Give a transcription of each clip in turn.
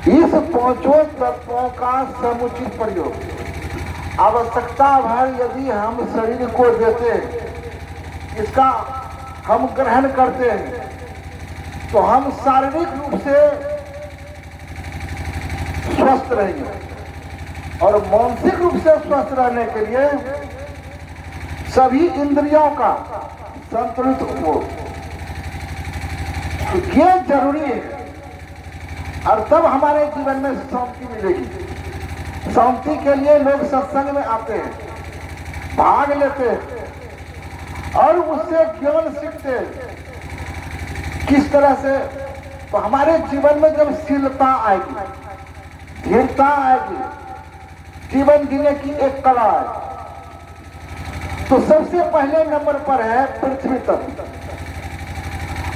इस पांचों तत्वों का समुचित प्रयोग आवश्यकता भर यदि हम शरीर को देते हैं, इसका हम ग्रहण करते हैं, तो हम शारीरिक रूप से स्वस्थ रहेंगे और मानसिक रूप से स्वस्थ रहने के लिए सभी इंद्रियों का संतुलित उपयोग ये जरूरी है। और तब हमारे जीवन में शांति मिलेगी। शांति के लिए लोग सत्संग में आते हैं, भाग लेते हैं और उससे ज्ञान सीखते हैं। किस तरह से? तो हमारे जीवन में जब शीलता आएगी, धीरता आएगी, जीवन जीने की एक कला है, तो सबसे पहले नंबर पर है पृथ्वी तत्व।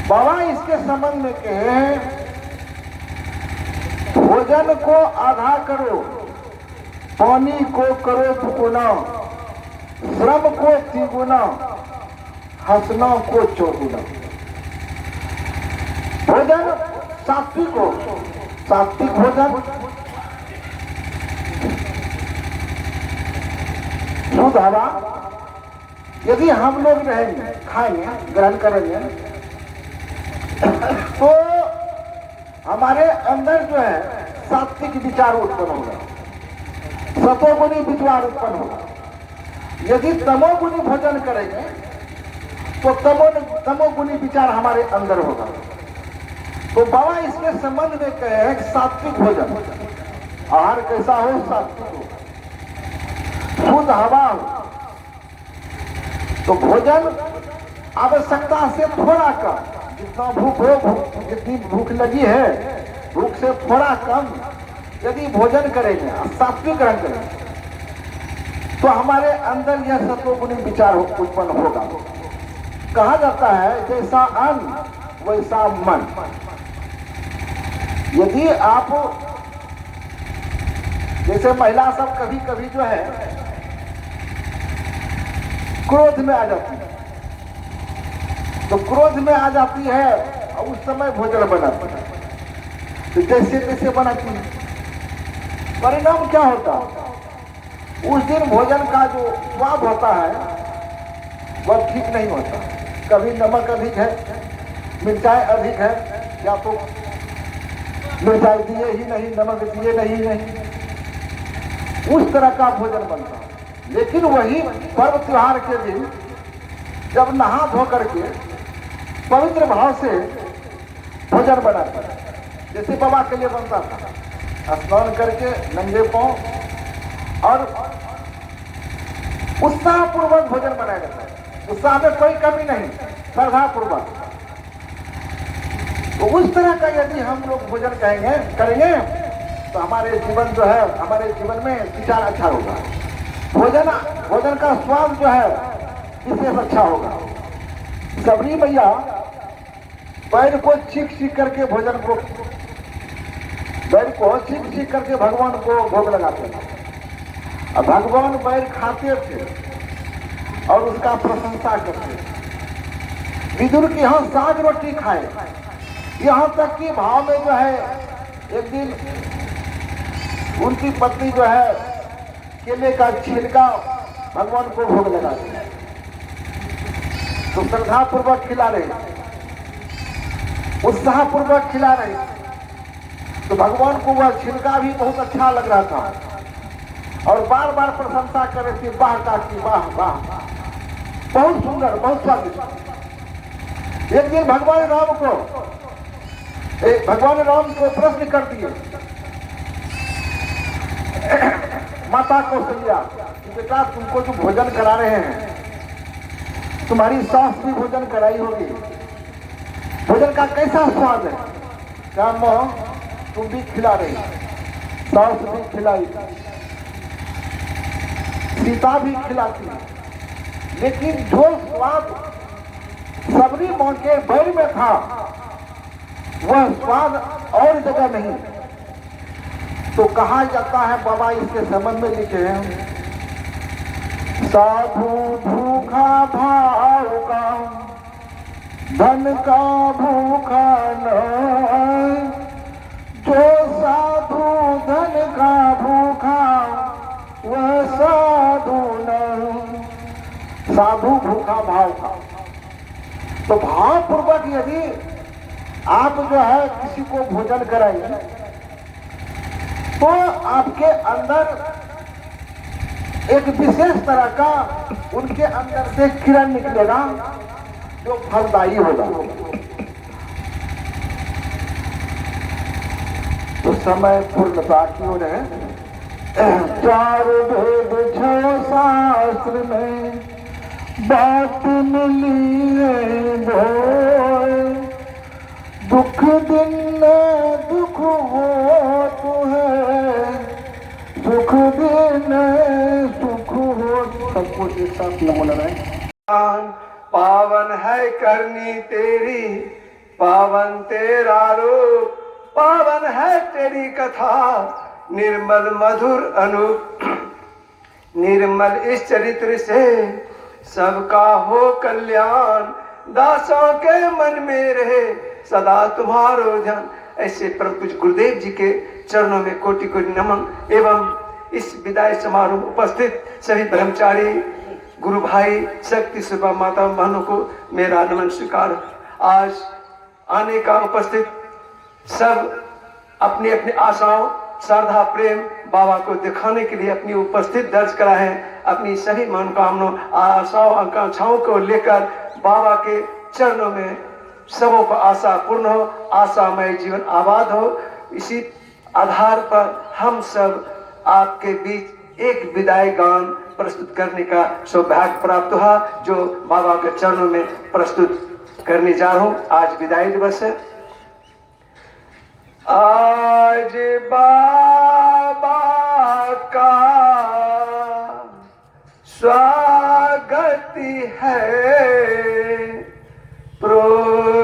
बाबा इसके संबंध में कहे हैं, भोजन को आधा करो, पानी को करो दुगुना, श्रम को तिगुना, हंसना को चौगुना। भोजन सात्विक हो, सात्विक भोजन शुद्ध हवा यदि हम लोग रहेंगे, खाएंगे, ग्रहण करेंगे, तो हमारे अंदर जो है सात्विक विचार उत्पन्न होगा, सतोगुणी विचार उत्पन्न होगा। यदि तमोगुणी भोजन करेंगे तो तमोगुणी विचार हमारे अंदर होगा। तो बाबा इसके संबंध में कहे हैं सात्विक भोजन, आहार कैसा हो? सात्विक हो, शुद्ध हवा हो। तो भोजन आवश्यकता से थोड़ा कम, जितना भूख हो, जितनी भूख लगी है, भूख से थोड़ा कम यदि भोजन करेंगे, सात्विक ग्रहण करेंगे, तो हमारे अंदर यह सत्वगुणी विचार उत्पन्न होगा। कहा जाता है जैसा अन्न वैसा मन। यदि आप जैसे महिला सब कभी कभी जो है क्रोध में आ जाती है, तो क्रोध में आ जाती है और उस समय भोजन बनाती है, तो जैसे तैसे बनाती है। परिणाम क्या होता? उस दिन भोजन का जो स्वाद होता है वह ठीक नहीं होता। कभी नमक अधिक है, मिर्चाई अधिक है, या तो मिर्चाई दिए ही नहीं, नमक दिए नहीं, उस तरह का भोजन बनता है। लेकिन वही पर्व त्योहार के दिन जब नहा धो करके पवित्र भाव से भोजन बनाता है, जैसे बाबा के लिए बनता था, स्नान करके नंगे पांव और उत्साह पूर्वक भोजन बनाया जाता है। उत्साह में कोई कमी नहीं, श्रद्धा पूर्वक। तो उस तरह का यदि हम लोग भोजन करेंगे तो हमारे जीवन जो है, हमारे जीवन में विचार अच्छा होगा। भोजन का स्वाद जो है विशेष अच्छा होगा। सबरी मैया बैल को चीख करके भोजन को, बैल को चीख करके भगवान को भोग लगाते थे। अब भगवान बैल खाते थे और उसका प्रशंसा करते थे। विदुर के यहाँ साग रोटी खाए, यहाँ तक कि भाव में जो है एक दिन उनकी पत्नी जो है केले का छिलका भगवान को भोग लगा दिया, तो श्रद्धा पूर्वक खिला रहे, उत्साह पूर्वक खिला रहे, तो भगवान को वह छिलका भी बहुत अच्छा लग रहा था और बार बार प्रशंसा कर रहे थे, वाह काकी वाह वाह, बहुत सुंदर, बहुत स्वादिष्ट। एक दिन भगवान राम को प्रश्न कर दिए माता कौशल्या, बेटा तुमको जो भोजन करा रहे हैं, तुम्हारी सास भी भोजन कराई होगी, भोजन का कैसा स्वाद है? क्या मां तुम भी खिला रही, सास भी खिलाई, सीता भी खिलाती, लेकिन जो स्वाद सबरी मां के बैल में था वह स्वाद और जगह नहीं। तो कहा जाता है, बाबा इसके संबंध में लिखे हैं, साधु भूखा भाव का, धन का भूखा न, जो साधु साधु भूखा भाव का। तो भाव पूर्वक यदि आप जो है किसी को भोजन कराएंगे तो आपके अंदर एक विशेष तरह का उनके अंदर से किरण निकलेगा जो फलदायी होगा। तो समय पूर्णता की ओर है। चार वेद छह शास्त्र में बात मिली है, दुख दिन में दुख हो तो है, सुख दिन सुख हो। सबको एक साथ नमो नारायण। पावन है करनी तेरी, पावन तेरा रूप, पावन है तेरी कथा, निर्मल मधुर अनूप। निर्मल इस चरित्र से सबका हो कल्याण, दासों के मन में रहे सदा तुम्हारो ध्यान। ऐसे परम पूज्य गुरुदेव जी के चरणों में कोटि कोटि नमन। एवं इस विदाई समारोह उपस्थित सभी ब्रह्मचारी गुरु भाई शक्ति सुबह माता बहनों को मेरा नमन स्वीकार। आज आने का उपस्थित सब अपनी अपनी आशाओं श्रद्धा प्रेम बाबा को दिखाने के लिए अपनी उपस्थित दर्ज करा है। अपनी सभी मनोकामनाओं आशाओं आकांक्षाओं को लेकर बाबा के चरणों में सबों को आशा पूर्ण हो, आशामय जीवन आबाद हो। इसी आधार पर हम सब आपके बीच एक विदाई गान प्रस्तुत करने का सौभाग्य प्राप्त हुआ, जो बाबा के चरणों में प्रस्तुत करने जा रहा हूं। आज विदाई दिवस है। आज बाबा का स्वागत है,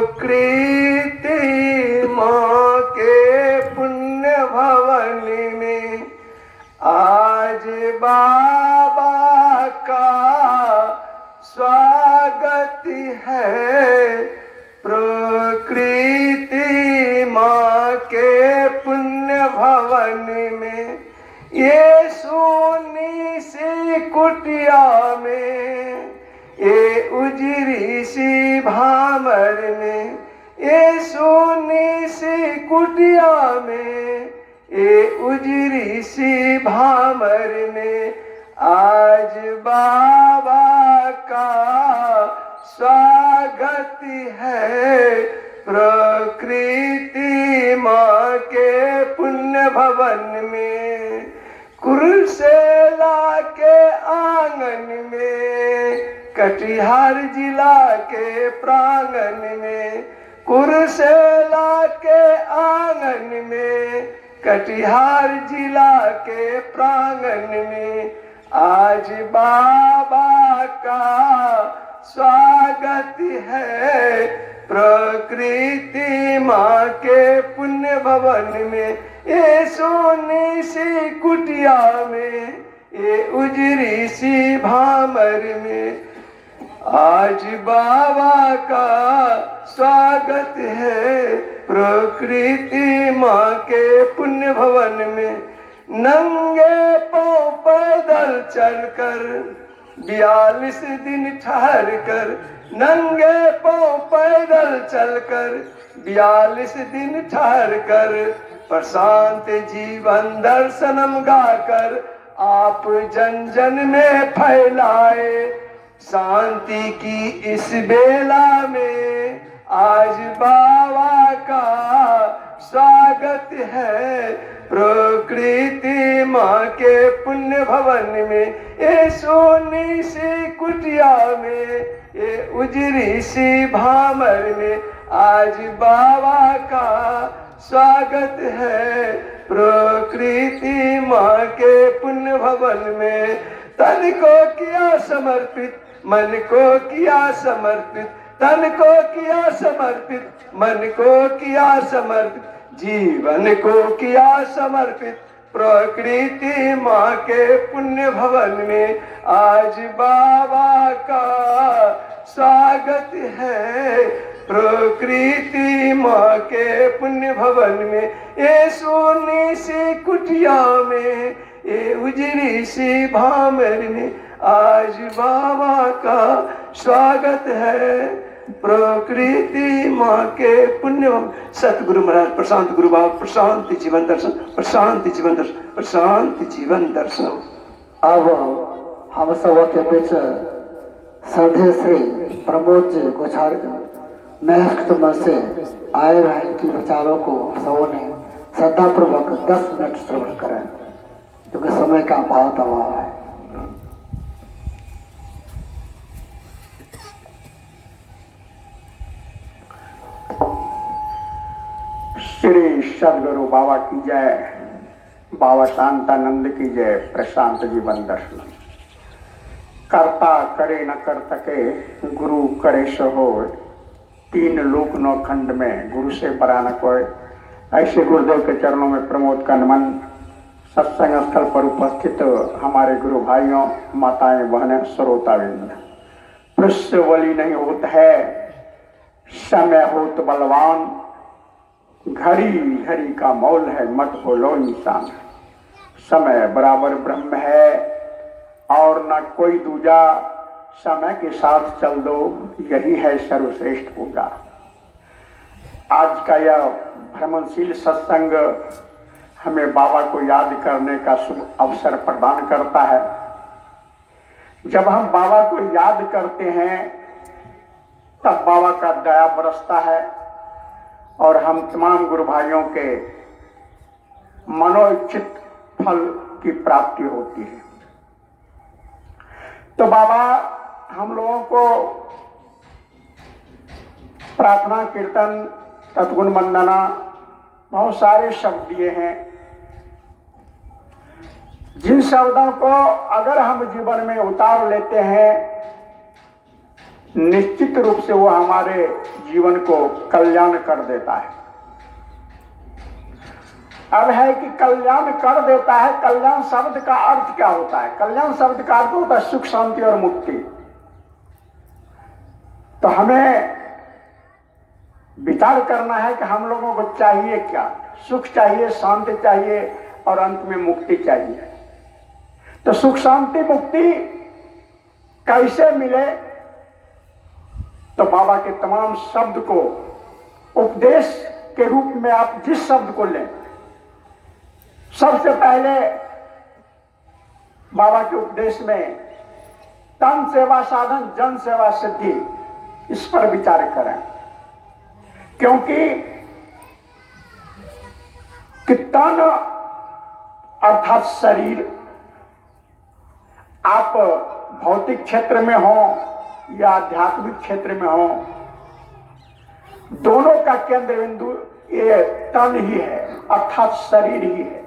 प्रकृति माँ के पुण्य भवन में। आज बाबा का स्वागत है, प्रकृति माँ के पुण्य भवन में। ये सोनी सी कुटिया में, ये उजरी सी भामर में, ये सोनी सी कुटिया में, ये उजरी सी भामर में। आज बाबा का स्वागत है, प्रकृति माँ के पुण्य भवन में। कुरुसेला के आंगन में, कटिहार जिला के प्रांगण में, कुरुसेला के आंगन में, कटिहार जिला के प्रांगण में। आज बाबा का स्वागत है, प्रकृति माँ के पुण्य भवन में। ये सोनी सी कुटिया में, ये उजरी सी भामर में। आज बाबा का स्वागत है, प्रकृति माँ के पुण्य भवन में। नंगे पांव पैदल चलकर 42 दिन ठहर कर, नंगे पांव पैदल चलकर 42 दिन ठहर कर, प्रशांत जीवन दर्शनम गाकर आप जन जन में फैलाए शांति की इस बेला में। आज बाबा का स्वागत है, प्रकृति माँ के पुण्य भवन में। ये सोनी सी कुटिया में, ये उजरी सी भामर में। आज बाबा का स्वागत है, प्रकृति माँ के पुण्य भवन में। तन को किया समर्पित, मन को किया समर्पित, तन को किया समर्पित, मन को किया समर्पित, जीवन को किया समर्पित, प्रकृति माँ के पुण्य भवन में। आज बाबा का स्वागत है, प्रकृति माँ के पुण्य भवन में। ये सोनी सी कुटिया में, ये उजरी सी भामर में। आज बाबा का स्वागत है। प्रकृति माँ के पुण्य। सतगुरु महाराज प्रशांत गुरु बाबा प्रशांति जीवन दर्शन, प्रशांति जीवन दर्शन, प्रशांति जीवन दर्शन। अब हम सब के बीच श्रद्धेय श्री प्रमोद जी गोछार महत्व से आए हैं। इनके विचारों को सबों ने श्रद्धापूर्वक 10 मिनट श्रवण करें, क्योंकि समय का बहुत अभाव है। श्री सदगुरु बाबा की जय, बाबा शांतानंद की जय। प्रशांत जीवन दर्शन। करता करे न कर सके, गुरु करे सो होय। 3 लोक 9 खंड में गुरु से बड़ा न कोई। ऐसे गुरुदेव के चरणों में प्रमोद का नमन। सत्संग स्थल पर उपस्थित हमारे गुरु भाइयों, माताएं, बहनें, श्रोताविंद। पृष्ठ बलि नहीं होत है, समय होत बलवान। घड़ी घड़ी का मौल है, मत बोलो इंसान। समय बराबर ब्रह्म है और न कोई दूजा। समय के साथ चल दो, यही है सर्वश्रेष्ठ पूजा। आज का यह भ्रमणशील सत्संग हमें बाबा को याद करने का शुभ अवसर प्रदान करता है। जब हम बाबा को याद करते हैं तब बाबा का दया बरसता है और हम तमाम गुरु भाइयों के मनोइच्छित फल की प्राप्ति होती है। तो बाबा हम लोगों को प्रार्थना, कीर्तन, तत्गुण वंदना बहुत सारे शब्द दिए हैं, जिन शब्दों को अगर हम जीवन में उतार लेते हैं निश्चित रूप से वो हमारे जीवन को कल्याण कर देता है। अब है कि कल्याण कर देता है, कल्याण शब्द का अर्थ क्या होता है? कल्याण शब्द का अर्थ होता है सुख, शांति और मुक्ति। तो हमें विचार करना है कि हम लोगों को चाहिए क्या? सुख चाहिए, शांति चाहिए और अंत में मुक्ति चाहिए। तो सुख, शांति, मुक्ति कैसे मिले? तो बाबा के तमाम शब्द को उपदेश के रूप में आप जिस शब्द को लें, सबसे पहले बाबा के उपदेश में तन सेवा साधन, जन सेवा सिद्धि, इस पर विचार करें। क्योंकि तन अर्थात शरीर, आप भौतिक क्षेत्र में हो या आध्यात्मिक क्षेत्र में हो, दोनों का केंद्र बिंदु ये तन ही है, अर्थात शरीर ही है।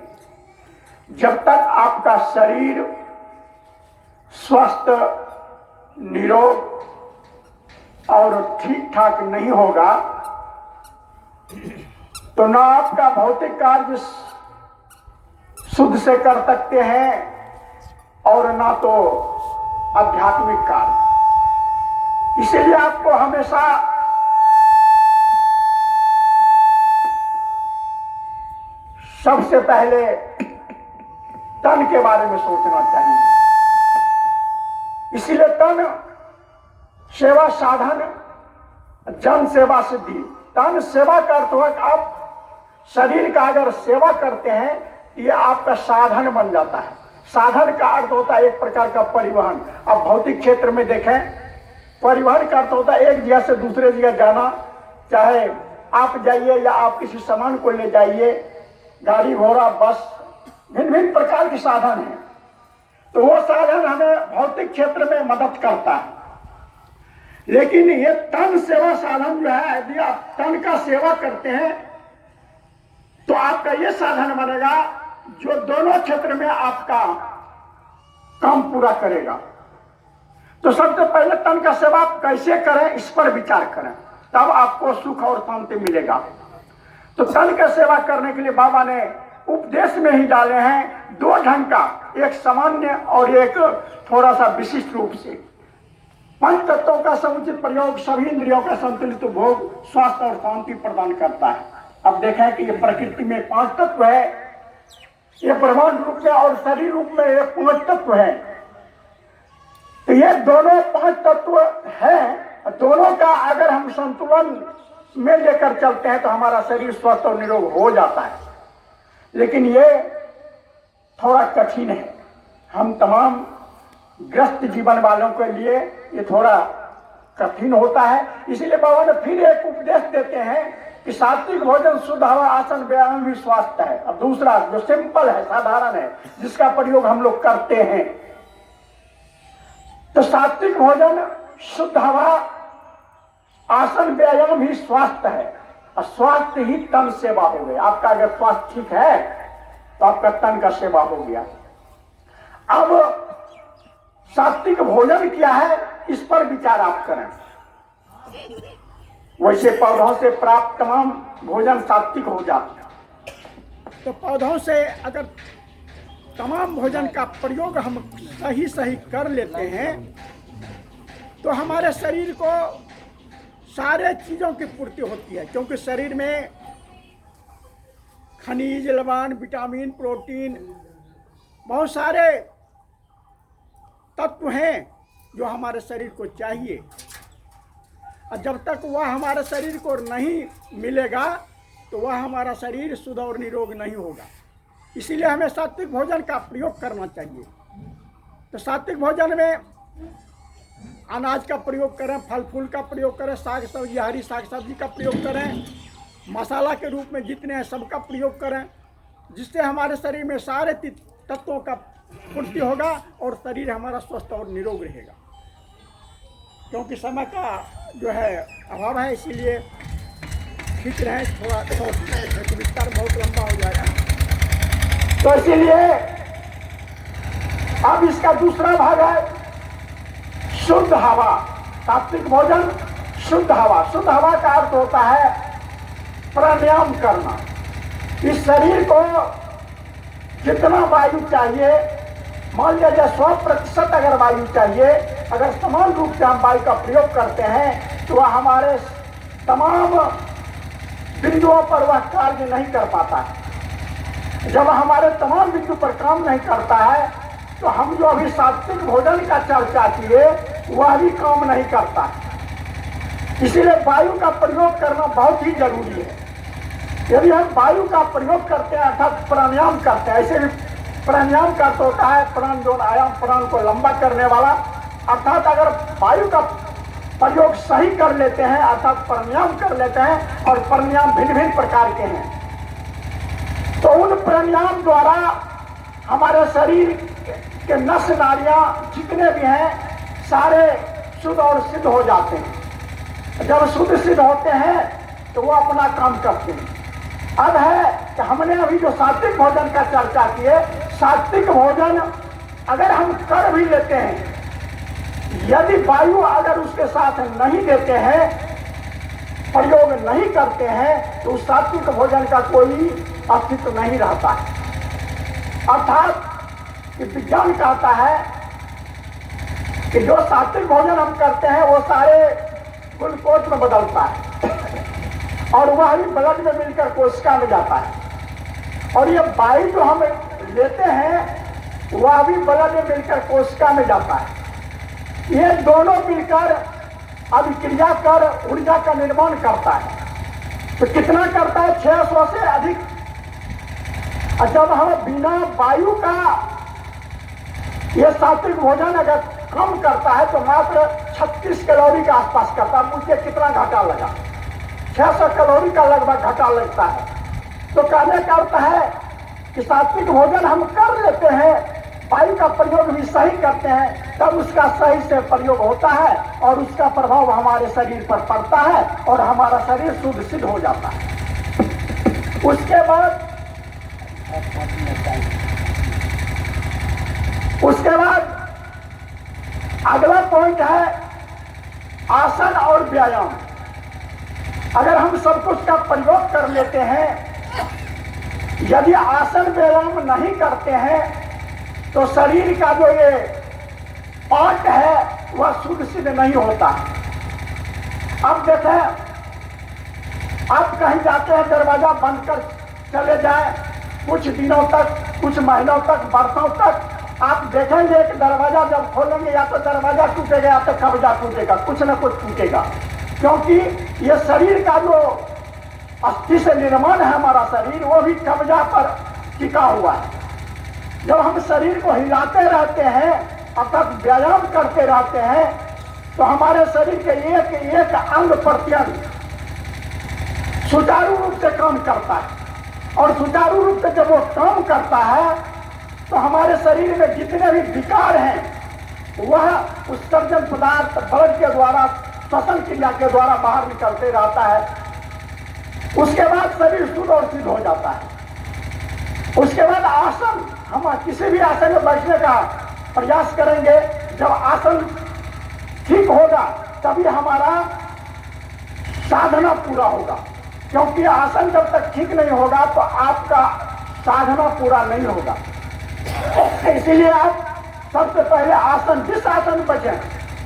जब तक आपका शरीर स्वस्थ, निरोग और ठीक ठाक नहीं होगा तो ना आपका भौतिक कार्य शुद्ध से कर सकते हैं और ना तो आध्यात्मिक कार्य। इसीलिए आपको हमेशा सबसे पहले तन के बारे में सोचना चाहिए। इसीलिए तन सेवा साधन, जन सेवा सिद्धि। तन सेवा का अर्थ है कि आप शरीर का अगर सेवा करते हैं ये आपका साधन बन जाता है। साधन का अर्थ होता है एक प्रकार का परिवहन। अब भौतिक क्षेत्र में देखें, परिवहन का अर्थ होता है एक जगह से दूसरे जगह जाना, चाहे आप जाइए या आप किसी सामान को ले जाइए, गाड़ी घोड़ा बस, भिन्न भिन्न प्रकार के साधन हैं। तो वो साधन हमें भौतिक क्षेत्र में मदद करता है। लेकिन ये तन सेवा साधन जो है, यदि आप तन का सेवा करते हैं तो आपका ये साधन बनेगा जो दोनों क्षेत्र में आपका काम पूरा करेगा। तो सबसे पहले तन का सेवा कैसे करें इस पर विचार करें, तब आपको सुख और शांति मिलेगा। तो तन का सेवा करने के लिए बाबा ने उपदेश में ही डाले हैं 2 ढंग का, एक सामान्य और एक थोड़ा सा विशिष्ट रूप से। 5 तत्वों का समुचित प्रयोग सभी इंद्रियों का संतुलित भोग स्वास्थ्य और शांति प्रदान करता है। अब देखें कि ये प्रकृति में 5 तत्व है, ये ब्रह्मांड रूप में और शरीर रूप में ये 5 तत्व है। तो ये दोनों 5 तत्व हैं, दोनों का अगर हम संतुलन में लेकर चलते हैं तो हमारा शरीर स्वस्थ और निरोग हो जाता है। लेकिन ये थोड़ा कठिन है, हम तमाम ग्रस्त जीवन वालों के लिए ये थोड़ा कठिन होता है। इसीलिए बाबा ने फिर एक उपदेश देते हैं कि सात्विक भोजन, शुद्ध हवा, आसन, व्यायाम भी स्वास्थ्य है। अब दूसरा जो सिंपल है, साधारण है, जिसका प्रयोग हम लोग करते हैं, तो सात्विक भोजन, शुद्ध हवा, आसन, व्यायाम ही स्वास्थ्य है। और स्वास्थ्य ही तन सेवा हो गया। आपका अगर स्वास्थ्य ठीक है तो आपका तन का सेवा हो गया। अब सात्विक भोजन क्या है, इस पर विचार आप करें। वैसे पौधों से प्राप्त तमाम भोजन सात्विक हो जाते हैं। तो पौधों से अगर तमाम भोजन का प्रयोग हम सही सही कर लेते हैं तो हमारे शरीर को सारे चीज़ों की पूर्ति होती है। क्योंकि शरीर में खनिज, लवण, विटामिन, प्रोटीन, बहुत सारे तत्व हैं जो हमारे शरीर को चाहिए। और जब तक वह हमारे शरीर को नहीं मिलेगा तो वह हमारा शरीर शुद्ध और निरोग नहीं होगा। इसीलिए हमें सात्विक भोजन का प्रयोग करना चाहिए। तो सात्विक भोजन में अनाज का प्रयोग करें, फल फूल का प्रयोग करें, साग सब्जी, हरी साग सब्जी का प्रयोग करें, मसाला के रूप में जितने हैं सबका प्रयोग करें, जिससे हमारे शरीर में सारे तत्वों का पूर्ति होगा और शरीर हमारा स्वस्थ और निरोग रहेगा। क्योंकि समय का जो है अभाव है, इसीलिए ठीक रहे, थोड़ा तो विस्तार बहुत लंबा हो जाएगा। तो इसीलिए अब इसका दूसरा भाग है शुद्ध हवा। सात्विक भोजन, शुद्ध हवा। शुद्ध हवा का अर्थ होता है प्राणायाम करना। इस शरीर को जितना वायु चाहिए, मान लीजिए 100% अगर वायु चाहिए, अगर समान रूप से हम वायु का प्रयोग करते हैं तो वह हमारे तमाम बिंदुओं पर वह कार्य नहीं कर पाता है। जब हमारे तमाम बिंदु पर काम नहीं करता है तो हम जो अभी सात्विक भोजन का चर्चा किए वह भी काम नहीं करता। इसीलिए वायु का प्रयोग करना बहुत ही जरूरी है। यदि हम वायु का प्रयोग करते हैं अर्थात प्राणायाम करते हैं, ऐसे भी प्राणायाम का तो होता है प्राण जो आयाम, प्राण को लंबा करने वाला, अर्थात अगर वायु का प्रयोग सही कर लेते हैं अर्थात प्राणायाम कर लेते हैं, और प्राणायाम भिन्न भिन्न प्रकार के हैं, तो उन प्राणायाम द्वारा हमारे शरीर के नस नाड़ियां जितने भी हैं सारे शुद्ध और सिद्ध हो जाते हैं। जब शुद्ध सिद्ध होते हैं तो वो अपना काम करते हैं। अब है कि हमने अभी जो सात्विक भोजन का चर्चा किए, सात्विक भोजन अगर हम कर भी लेते हैं, यदि वायु अगर उसके साथ नहीं देते हैं, प्रयोग नहीं करते हैं, तो उस सात्विक भोजन का कोई अस्तित्व नहीं रहता है। अर्थात विज्ञान कहता है कि जो सात्विक भोजन हम करते हैं वो सारे ग्लूकोज में बदलता है और वह भी ब्लड में मिलकर कोशिका में जाता है, और ये वायु जो हम लेते हैं वह भी ब्लड में मिलकर कोशिका में जाता है। ये दोनों मिलकर अभिक्रिया कर ऊर्जा का निर्माण करता है। तो कितना करता है? 600 से अधिक। और जब हम बिना वायु का ये सात्विक भोजन अगर कम करता है तो मात्र 36 कैलोरी के आसपास करता है। मुझे कितना घाटा लगा? 600 कैलोरी का लगभग घाटा लगता है। तो कहने का अर्थ है कि सात्विक भोजन हम कर लेते हैं, वायु का प्रयोग भी सही करते हैं, तब उसका सही से प्रयोग होता है और उसका प्रभाव हमारे शरीर पर पड़ता है और हमारा शरीर शुद्ध सिद्ध हो जाता है। उसके बाद अगला पॉइंट है आसन और व्यायाम। अगर हम सब कुछ का प्रयोग कर लेते हैं, यदि आसन व्यायाम नहीं करते हैं तो शरीर का जो ये पार्ट है वह शुद्ध सिद्ध नहीं होता। अब देखें, आप कहीं जाते हैं, दरवाजा बंद कर चले जाएं, कुछ दिनों तक, कुछ महीनों तक, वर्षों तक आप देखेंगे एक दरवाजा जब खोलेंगे या तो दरवाजा टूटेगा या तो कब्जा टूटेगा, कुछ ना कुछ टूटेगा, क्योंकि ये शरीर का जो अस्थि से निर्माण है हमारा शरीर, वो भी कब्जा पर टिका हुआ है। जब हम शरीर को हिलाते रहते हैं अर्थात व्यायाम करते रहते हैं तो हमारे शरीर के एक एक अंग प्रत्यंग सुचारू रूप से काम करता है, और सुचारू रूप से जब वो काम करता है तो हमारे शरीर में जितने भी विकार हैं वह उत्सर्जन पदार्थ ब्लड के द्वारा, श्वसन क्रिया के द्वारा बाहर निकलते रहता है। उसके बाद शरीर शुद्ध और सिद्ध हो जाता है। उसके बाद आसन, हम किसी भी आसन में बैठने का प्रयास करेंगे, जब आसन ठीक होगा तभी हमारा साधना पूरा होगा, क्योंकि आसन जब तक ठीक नहीं होगा तो आपका साधना पूरा नहीं होगा। इसीलिए आप सबसे पहले आसन, जिस आसन बचे,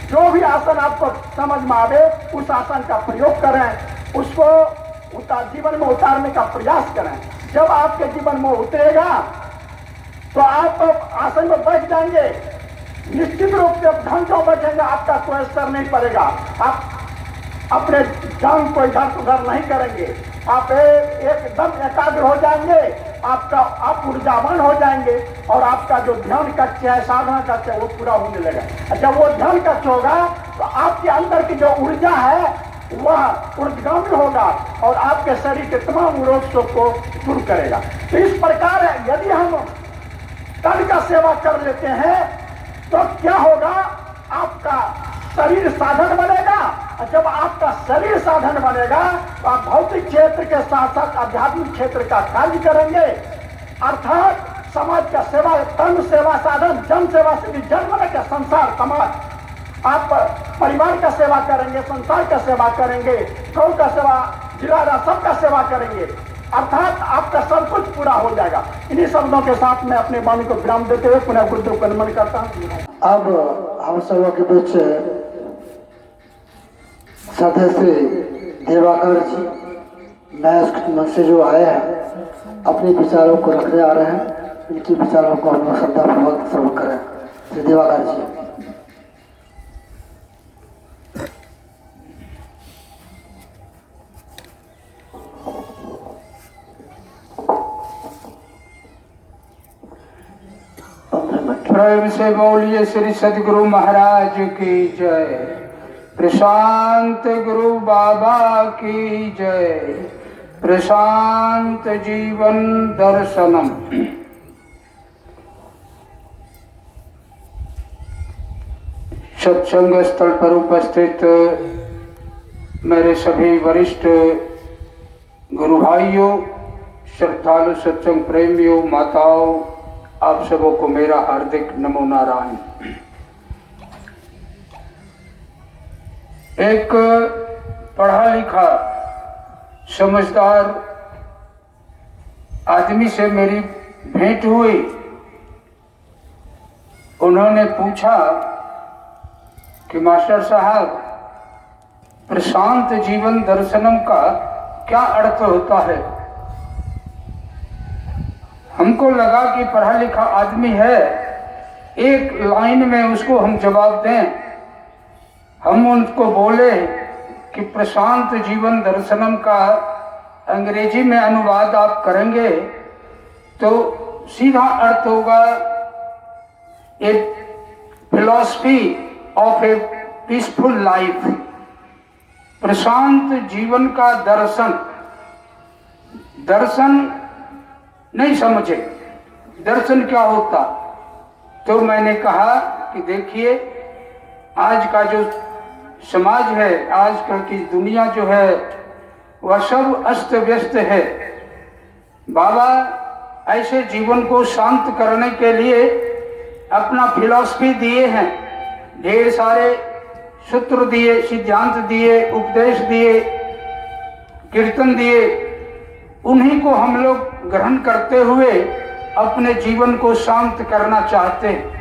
जो भी आसन आपको समझ में आवे उस आसन का प्रयोग करें, उसको जीवन में उतारने का प्रयास करें। जब आपके जीवन में उतरेगा तो आप आसन में बैठ जाएंगे, निश्चित रूप से ढंग से बैठेंगे, आपका कोई असर नहीं पड़ेगा। आप अपने जान को इधर उधर नहीं करेंगे, आप एकदम एकाग्र हो जाएंगे, आप ऊर्जावान हो जाएंगे और आपका जो ध्यान कक्ष है, साधना कक्ष है, वो पूरा होने लगेगा। जब वो ध्यान कक्ष होगा तो आपके अंदर की जो ऊर्जा है वह ऊर्ध्वगामी होगा और आपके शरीर के तमाम रोगों को दूर करेगा। तो इस प्रकार यदि हम तन का सेवा कर लेते हैं तो क्या होगा, आपका शरीर साधन बनेगा, और जब आपका शरीर साधन बनेगा तो आप भौतिक क्षेत्र के साथ साथ आध्यात्मिक क्षेत्र का कार्य करेंगे, अर्थात समाज का सेवा, तन सेवा साधन, जन सेवा से भी जन्म लेकर संसार समाज, आप परिवार का सेवा करेंगे, संसार का सेवा करेंगे, गौ का सेवा, जिला सबका सेवा करेंगे, अर्थात आपका सब कुछ पूरा हो जाएगा। इन्हीं शब्दों के साथ मैं अपने वाणी को विराम देते हुए पुनः गुरुदेव को नमन करता हूँ। अब हम सबों के बीच सदस्य देवाकर जी महर्षि मन से जो आए हैं अपने विचारों को रखने आ रहे हैं, इनके विचारों को हम श्रद्धापूर्वक श्रवण करें। श्री देवाकर जी। प्रेम से बोलिए श्री सदगुरु महाराज की जय, प्रशांत गुरु बाबा की जय, प्रशांत जीवन दर्शनम। सत्संग स्थल पर उपस्थित मेरे सभी वरिष्ठ गुरु भाइयों, श्रद्धालु सत्संग प्रेमियों, माताओं, आप सबों को मेरा हार्दिक नमो नारायण। एक पढ़ा लिखा समझदार आदमी से मेरी भेंट हुई। उन्होंने पूछा कि मास्टर साहब, प्रशांत जीवन दर्शनम का क्या अर्थ होता है? हमको लगा कि पढ़ा लिखा आदमी है, एक लाइन में उसको हम जवाब दें। हम उनको बोले कि प्रशांत जीवन दर्शनम का अंग्रेजी में अनुवाद आप करेंगे तो सीधा अर्थ होगा a philosophy of a peaceful life. प्रशांत जीवन का दर्शन। दर्शन नहीं समझे दर्शन क्या होता, तो मैंने कहा कि देखिए, आज का जो समाज है, आजकल की दुनिया जो है, वह सब अस्त व्यस्त है। बाबा ऐसे जीवन को शांत करने के लिए अपना फिलॉसफी दिए हैं, ढेर सारे सूत्र दिए, सिद्धांत दिए, उपदेश दिए, कीर्तन दिए। उन्हीं को हम लोग ग्रहण करते हुए अपने जीवन को शांत करना चाहते हैं।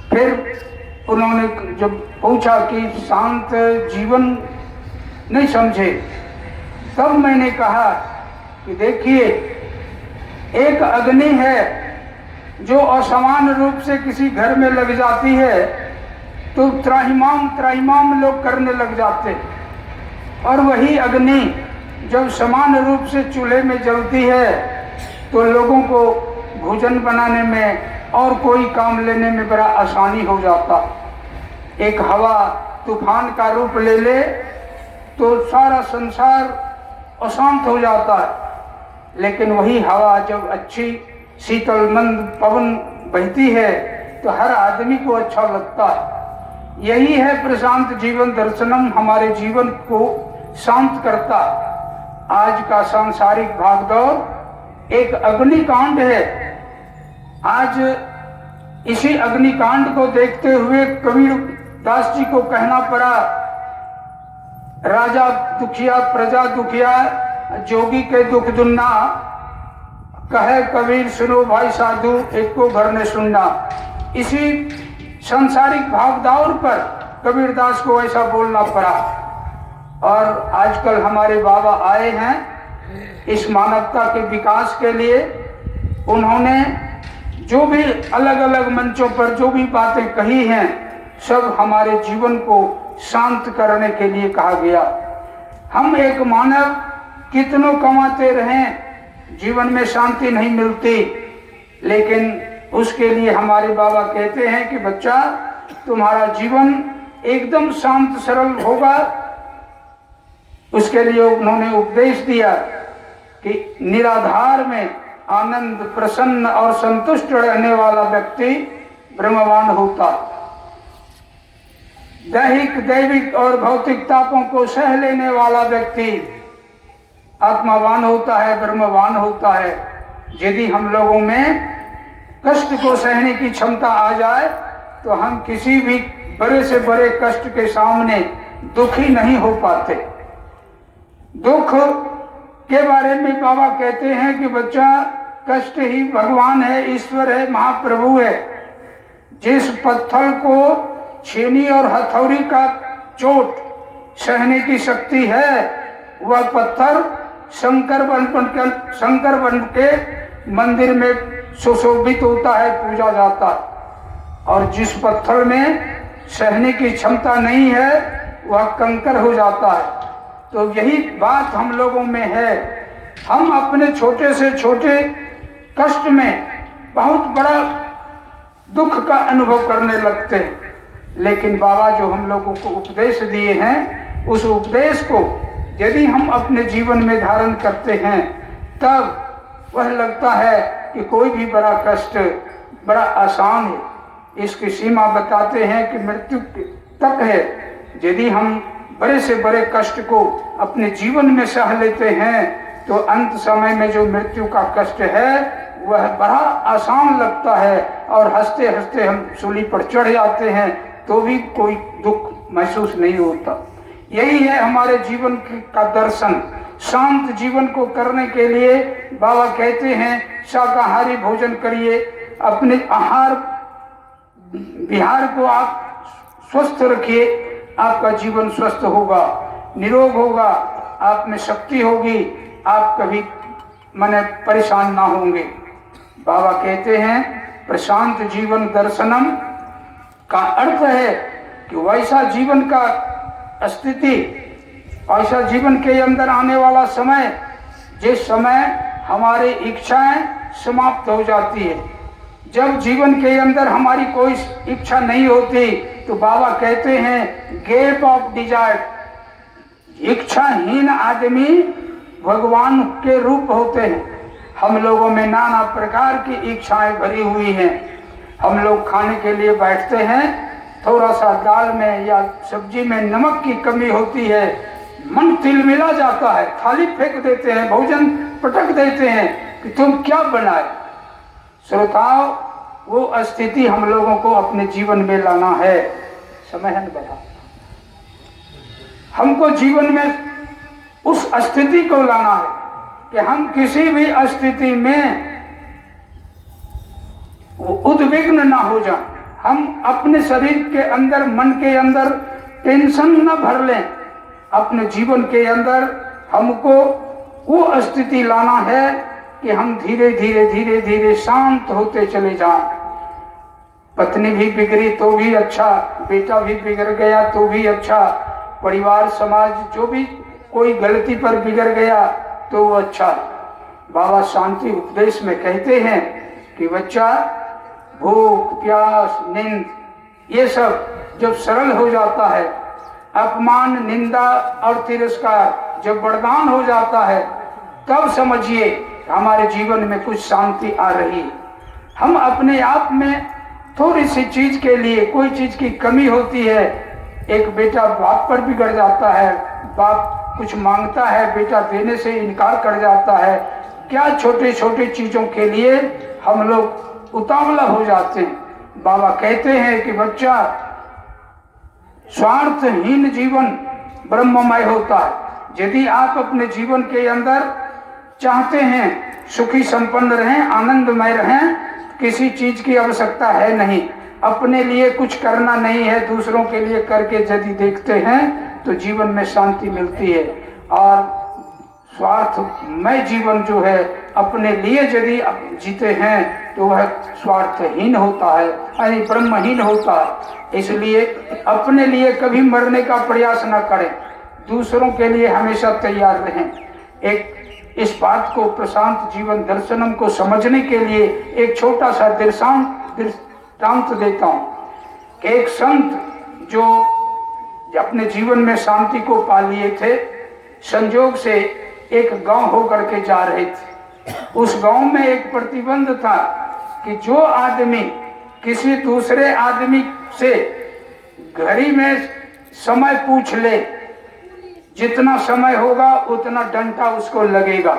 फिर उन्होंने जब पूछा कि शांत जीवन नहीं समझे, तब मैंने कहा कि देखिए, एक अग्नि है जो असमान रूप से किसी घर में लग जाती है तो त्राहिमाम त्राहिमाम लोग करने लग जाते, और वही अग्नि जब समान रूप से चूल्हे में जलती है तो लोगों को भोजन बनाने में और कोई काम लेने में बड़ा आसानी हो जाता। एक हवा तूफान का रूप ले ले तो सारा संसार अशांत हो जाता है, लेकिन वही हवा जब अच्छी शीतल मंद पवन बहती है तो हर आदमी को अच्छा लगता है। यही है प्रशांत जीवन दर्शनम, हमारे जीवन को शांत करता। आज का सांसारिक भागदौड़ एक अग्निकांड है। आज इसी अग्निकांड को देखते हुए कबीर दास जी को कहना पड़ा, राजा दुखिया प्रजा दुखिया, जोगी के दुख दुन्ना, कहे कबीर सुनो भाई साधु, एक को घर ने सुनना। इसी सांसारिक भागदौड़ पर कबीर दास को ऐसा बोलना पड़ा। और आजकल हमारे बाबा आए हैं इस मानवता के विकास के लिए। उन्होंने जो भी अलग अलग मंचों पर जो भी बातें कही हैं सब हमारे जीवन को शांत करने के लिए कहा गया। हम एक मानव कितनों कमाते रहें, जीवन में शांति नहीं मिलती, लेकिन उसके लिए हमारे बाबा कहते हैं कि बच्चा तुम्हारा जीवन एकदम शांत सरल होगा। उसके लिए उन्होंने उपदेश दिया कि निराधार में आनंद प्रसन्न और संतुष्ट रहने वाला व्यक्ति ब्रह्मवान होता। दैहिक दैविक और भौतिक तापों को सह लेने वाला व्यक्ति आत्मावान होता है, ब्रह्मवान होता है। यदि हम लोगों में कष्ट को सहने की क्षमता आ जाए तो हम किसी भी बड़े से बड़े कष्ट के सामने दुखी नहीं हो पाते। दुख के बारे में बाबा कहते हैं कि बच्चा कष्ट ही भगवान है, ईश्वर है, महाप्रभु है। जिस पत्थर को छेनी और हथौड़ी का चोट सहने की शक्ति है वह पत्थर शंकर बन के मंदिर में सुशोभित होता है, पूजा जाता है। और जिस पत्थर में सहने की क्षमता नहीं है वह कंकर हो जाता है। तो यही बात हम लोगों में है। हम अपने छोटे से छोटे कष्ट में बहुत बड़ा दुख का अनुभव करने लगते हैं, लेकिन बाबा जो हम लोगों को उपदेश दिए हैं उस उपदेश को यदि हम अपने जीवन में धारण करते हैं तब वह लगता है कि कोई भी बड़ा कष्ट बड़ा आसान है। इसकी सीमा बताते हैं कि मृत्यु तक है। यदि हम बड़े से बड़े कष्ट को अपने जीवन में सह लेते हैं तो अंत समय में जो मृत्यु का कष्ट है वह बड़ा आसान लगता है, और हंसते हंसते हम सूली पर चढ़ जाते हैं तो भी कोई दुख महसूस नहीं होता। यही है हमारे जीवन का दर्शन। शांत जीवन को करने के लिए बाबा कहते हैं शाकाहारी भोजन करिए, अपने आहार विहार को आप स्वस्थ रखिए, आपका जीवन स्वस्थ होगा, निरोग होगा, आप में शक्ति होगी, आप कभी माने परेशान ना होंगे। बाबा कहते हैं प्रशांत जीवन दर्शनम का अर्थ है कि वैसा जीवन का स्थिति, ऐसा जीवन के अंदर आने वाला समय जिस समय हमारी इच्छाएं समाप्त हो जाती है। जब जीवन के अंदर हमारी कोई इच्छा नहीं होती तो बाबा कहते हैं गैप ऑफ डिजायर, इच्छाहीन आदमी भगवान के रूप होते हैं। हम लोगों में नाना प्रकार की इच्छाएं भरी हुई हैं। हम लोग खाने के लिए बैठते हैं, थोड़ा सा दाल में या सब्जी में नमक की कमी होती है, मन तिलमिला जाता है, थाली फेंक देते हैं, भोजन पटक देते हैं कि तुम क्या बनाए। श्रोताओं, वो स्थिति हम लोगों को अपने जीवन में लाना है। समय है बता, हमको जीवन में उस स्थिति को लाना है कि हम किसी भी स्थिति में उद्विग्न ना हो जाएं। हम अपने शरीर के अंदर, मन के अंदर टेंशन न भर लें। अपने जीवन के अंदर हमको वो स्थिति लाना है कि हम धीरे धीरे धीरे धीरे शांत होते चले जाएं। पत्नी भी बिगड़ी तो भी अच्छा, बेटा भी बिगड़ गया तो भी अच्छा, परिवार समाज जो भी कोई गलती पर बिगड़ गया तो वो अच्छा। बाबा शांति उपदेश में कहते हैं कि बच्चा भूख प्यास नींद ये सब जब सरल हो जाता है, अपमान निंदा और तिरस्कार जब वरदान हो जाता है, तब समझिए हमारे जीवन में कुछ शांति आ रही है। हम अपने आप में थोड़ी सी चीज के लिए कोई चीज की कमी होती है, एक बेटा बाप पर बिगड़ जाता है, बाप कुछ मांगता है, बेटा देने से इनकार कर जाता है। क्या छोटे छोटे चीजों के लिए हम लोग उतावला हो जाते हैं। बाबा कहते हैं कि बच्चा स्वार्थहीन जीवन ब्रह्ममय होता है। यदि आप अपने जीवन के अंदर चाहते हैं सुखी संपन्न रहें, आनंदमय रहें, किसी चीज की आवश्यकता है नहीं, अपने लिए कुछ करना नहीं है, दूसरों के लिए करके यदि देखते हैं तो जीवन में शांति मिलती है। और स्वार्थमय जीवन जो है अपने लिए यदि जीते हैं तो वह स्वार्थहीन होता है, यानी ब्रह्महीन होता है। इसलिए अपने लिए कभी मरने का प्रयास न करें, दूसरों के लिए हमेशा तैयार रहें। एक इस बात को प्रशांत जीवन दर्शनम को समझने के लिए एक छोटा सा दृष्टांत देता हूँ कि एक संत जो अपने जीवन में शांति को पा लिए थे, संजोग से एक गांव होकर के जा रहे थे। उस गांव में एक प्रतिबंध था कि जो आदमी किसी दूसरे आदमी से घड़ी में समय पूछ ले, जितना समय होगा उतना डंडा उसको लगेगा।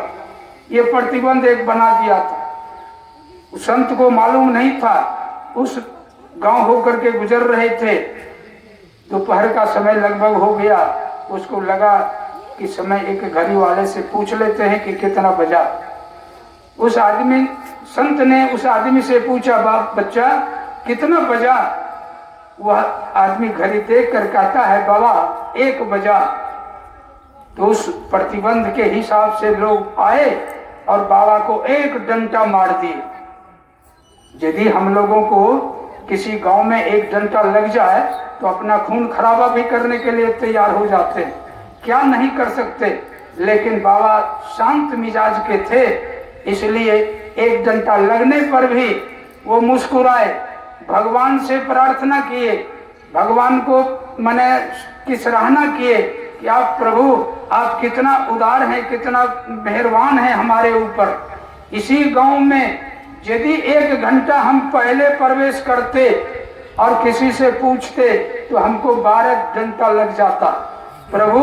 ये प्रतिबंध एक बना दिया था। उस संत को मालूम नहीं था, उस गांव होकर के गुजर रहे थे। दोपहर का समय लगभग हो गया, उसको लगा कि समय एक घड़ी वाले से पूछ लेते हैं कि कितना बजा। उस आदमी संत ने उस आदमी से पूछा, बाप बच्चा कितना बजा? वह आदमी घड़ी देख कर कहता है, बाबा 1 बजा। तो उस प्रतिबंध के हिसाब से लोग आए और बाबा को एक डंडा मार दिए। यदि हम लोगों को किसी गांव में एक डंडा लग जाए तो अपना खून खराबा भी करने के लिए तैयार हो जाते हैं, क्या नहीं कर सकते। लेकिन बाबा शांत मिजाज के थे, इसलिए एक डंडा लगने पर भी वो मुस्कुराए, भगवान से प्रार्थना किए, भगवान को मने की सराहना किए कि आप प्रभु आप कितना उदार हैं, कितना मेहरबान हैं हमारे ऊपर। इसी गांव में यदि 1 घंटा हम पहले प्रवेश करते और किसी से पूछते तो हमको 12 घंटा लग जाता। प्रभु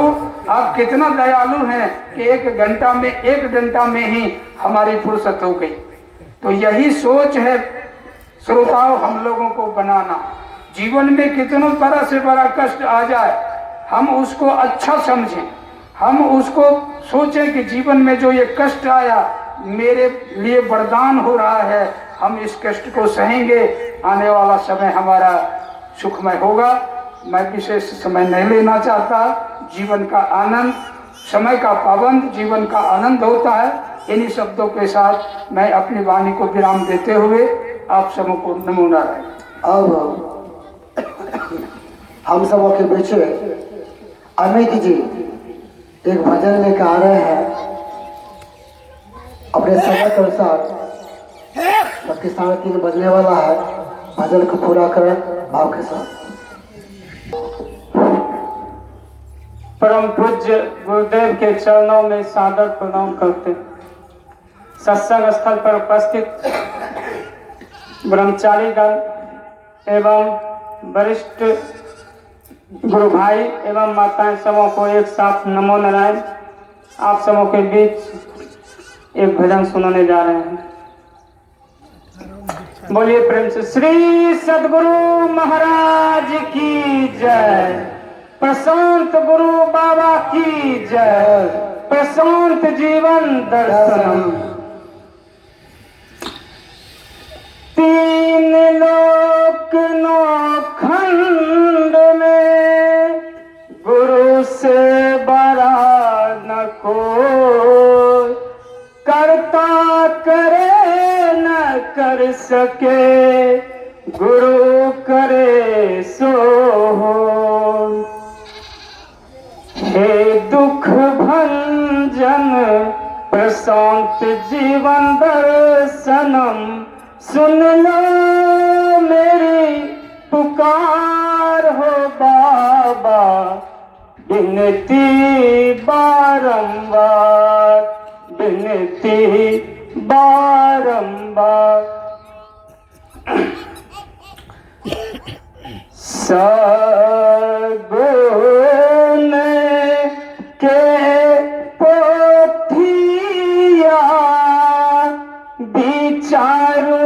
आप कितना दयालु हैं कि 1 घंटा में ही हमारी फुर्सत हो गई। तो यही सोच है श्रोताओं हम लोगों को बनाना। जीवन में कितना बड़ा से बड़ा कष्ट आ जाए, हम उसको अच्छा समझें, हम उसको सोचें कि जीवन में जो ये कष्ट आया मेरे लिए वरदान हो रहा है, हम इस कष्ट को सहेंगे, आने वाला समय हमारा सुखमय होगा। मैं विशेष समय नहीं लेना चाहता। जीवन का आनंद, समय का पाबंद जीवन का आनंद होता है। इन्हीं शब्दों के साथ मैं अपनी वाणी को विराम देते हुए आप सबों को नमो नारायण। अब हम सबों के बीच अमित जी एक भजन लेकर आ रहे हैं, अपने समय के अनुसार। सबके सामने 3 बजने वाला है, भजन को पूरा करें भाव के साथ। परम पूज्य गुरुदेव के चरणों में सादर प्रणाम करते। सत्संग स्थल पर उपस्थित ब्रह्मचारीगण एवं वरिष्ठ गुरु भाई एवं माताएं सबों को एक साथ नमो नारायण। आप सबों के बीच एक भजन सुनाने जा रहे हैं। बोलिए प्रेम से श्री सद्गुरु महाराज की जय, प्रशांत गुरु बाबा की जय, प्रशांत जीवन दर्शनम। 3 लोक 9 खंड में गुरु से बड़ा न कोई, करता कर सके गुरु करे सो हो। हे दुख भंजन प्रशांत जीवन दर्शनम सुन लो मेरी पुकार हो बाबा, विनती बारंबार, विनती बारंबार। सगुन के पोथिया बिचारू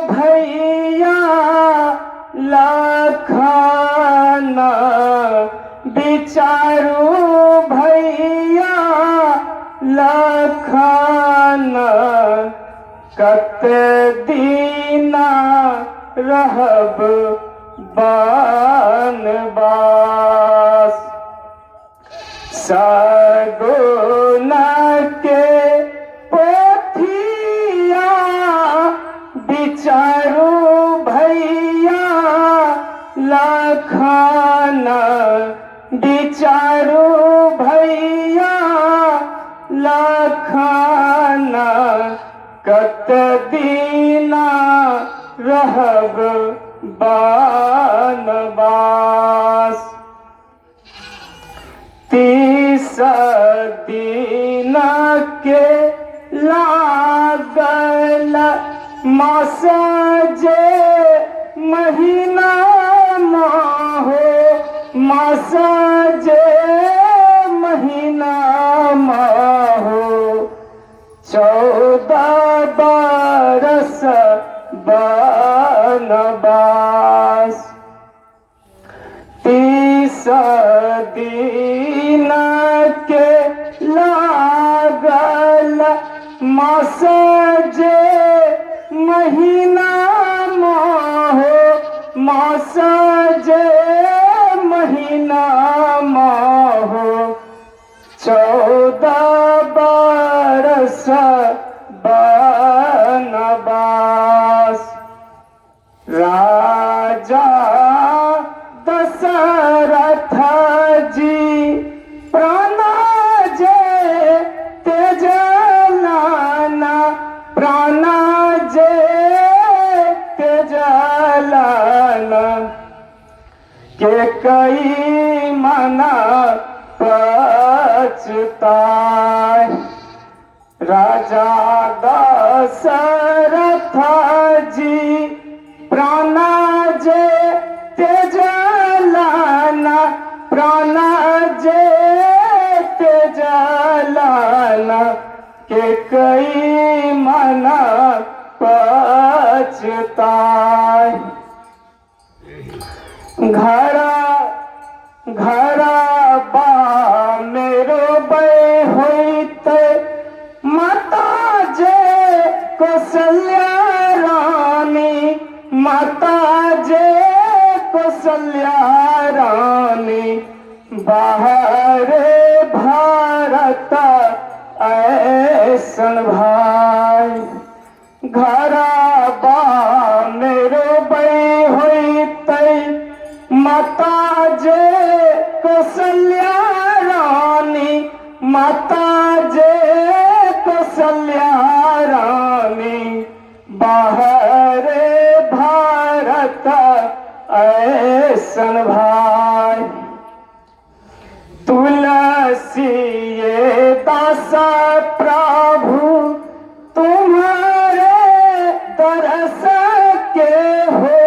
भैया लखन, बिचारू भैया लखन, कत दीना रहब बनवास। सगुन के पोथिया बिचारू भैया लखन, बिचारू भैया लखन, कत दीना रहब बनवास। 30 दिन के लागल मास जे महीना हो, मास जे महीना हो, 14 बरस बनवास। 30 दिन के लागल मास जे महीना हो, मास जे महीना हो, 14 बरस बनवास। राजा दशरथ जी प्राण जे त्यजलाना, प्राण जे त्यजलाना, के कई मना पछताए। राजा दशरथ जी प्राण जे त्यजलाना, प्राण जे त्यजलाना, के कई मना पछताए। घरा बा मेरो बे होते माता जे कौशल्या रानी, माता जे कौशल्या रानी, बाहर भारत ऐसन भाई। घरा बा मेरो बे होते माता जे कौशल्या रानी, माता जे कौशल्या रानी, बाहर भारत ऐसन भाई। तुलसी दास प्रभु तुम्हारे दरस के हो,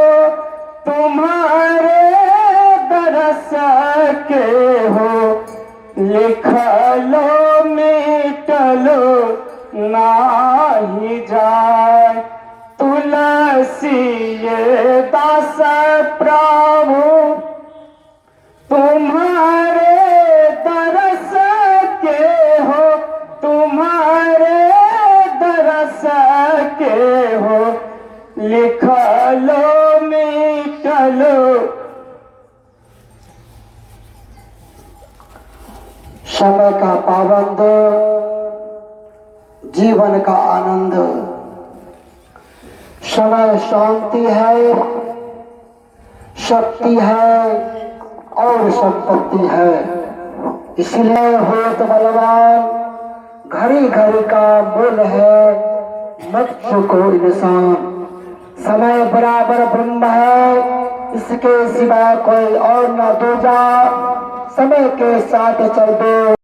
तुम्हारे दरस के हो, लिख लो मिट लो नाही जाए। तुलसी दास प्रभु तुम्हारे दरस के हो, तुम्हारे दरस के हो, लिख लो मिट लो। समय का पाबंद, जीवन का आनंद, समय शांति है, शक्ति है और संपत्ति है। इसलिए होत बलवान घड़ी घड़ी का मूल है, मत चुको इंसान। समय बराबर ब्रह्म है, इसके सिवा कोई और न दूजा। समय के साथ चल दो,